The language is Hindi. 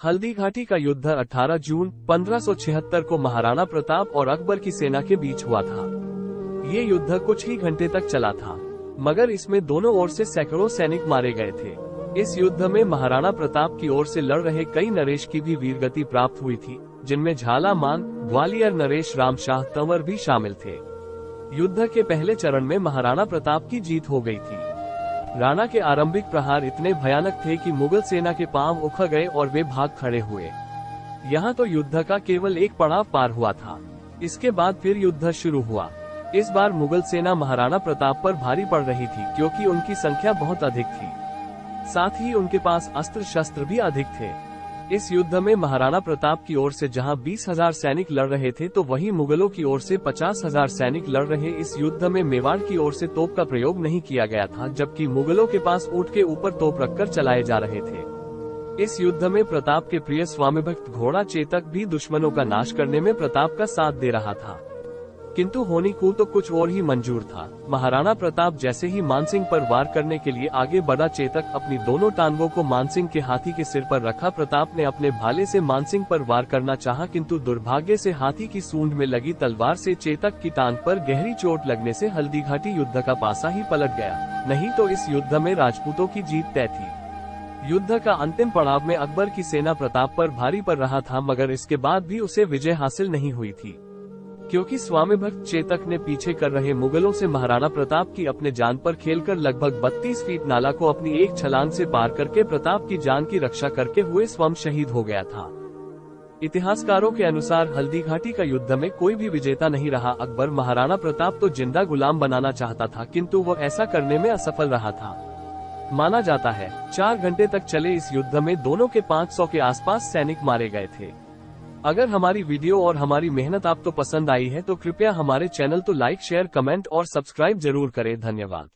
हल्दीघाटी का युद्ध 18 जून 1576 को महाराणा प्रताप और अकबर की सेना के बीच हुआ था। ये युद्ध कुछ ही घंटे तक चला था, मगर इसमें दोनों ओर से सैकड़ों सैनिक मारे गए थे। इस युद्ध में महाराणा प्रताप की ओर से लड़ रहे कई नरेश की भी वीरगति प्राप्त हुई थी, जिनमें झालामान, ग्वालियर नरेश रामशाह तंवर भी शामिल थे। युद्ध के पहले चरण में महाराणा प्रताप की जीत हो गई थी। राणा के आरंभिक प्रहार इतने भयानक थे कि मुगल सेना के पांव उखड़ गए और वे भाग खड़े हुए। यहाँ तो युद्ध का केवल एक पड़ाव पार हुआ था। इसके बाद फिर युद्ध शुरू हुआ। इस बार मुगल सेना महाराणा प्रताप पर भारी पड़ रही थी, क्योंकि उनकी संख्या बहुत अधिक थी। साथ ही उनके पास अस्त्र शस्त्र भी अधिक थे। इस युद्ध में महाराणा प्रताप की ओर से जहां 20,000 सैनिक लड़ रहे थे, तो वहीं मुगलों की ओर से 50,000 सैनिक लड़ रहे। इस युद्ध में मेवाड़ की ओर से तोप का प्रयोग नहीं किया गया था, जबकि मुगलों के पास ऊंट के ऊपर तोप रखकर चलाए जा रहे थे। इस युद्ध में प्रताप के प्रिय स्वामिभक्त घोड़ा चेतक भी दुश्मनों का नाश करने में प्रताप का साथ दे रहा था, किंतु होनी को तो कुछ और ही मंजूर था। महाराणा प्रताप जैसे ही मानसिंह पर वार करने के लिए आगे बढ़ा, चेतक अपनी दोनों टांगों को मानसिंह के हाथी के सिर पर रखा। प्रताप ने अपने भाले से मानसिंह पर वार करना चाहा, किंतु दुर्भाग्य से हाथी की सूंड में लगी तलवार से चेतक की टांग पर गहरी चोट लगने से हल्दीघाटी युद्ध का पासा ही पलट गया। नहीं तो इस युद्ध में राजपूतों की जीत तय थी। युद्ध का अंतिम पड़ाव में अकबर की सेना प्रताप पर भारी पड़ रहा था, मगर इसके बाद भी उसे विजय हासिल नहीं हुई थी, क्योंकि स्वामिभक्त चेतक ने पीछे कर रहे मुगलों से महाराणा प्रताप की अपने जान पर खेलकर लगभग 32 फीट नाला को अपनी एक छलांग से पार करके प्रताप की जान की रक्षा करके हुए स्वयं शहीद हो गया था। इतिहासकारों के अनुसार हल्दीघाटी का युद्ध में कोई भी विजेता नहीं रहा। अकबर महाराणा प्रताप को जिंदा गुलाम बनाना चाहता था, किंतु वो ऐसा करने में असफल रहा था। माना जाता है 4 घंटे तक चले इस युद्ध में दोनों के 500 के आसपास सैनिक मारे गए थे। अगर हमारी वीडियो और हमारी मेहनत आपको पसंद आई है, तो कृपया हमारे चैनल तो लाइक, शेयर, कमेंट और सब्सक्राइब जरूर करें। धन्यवाद।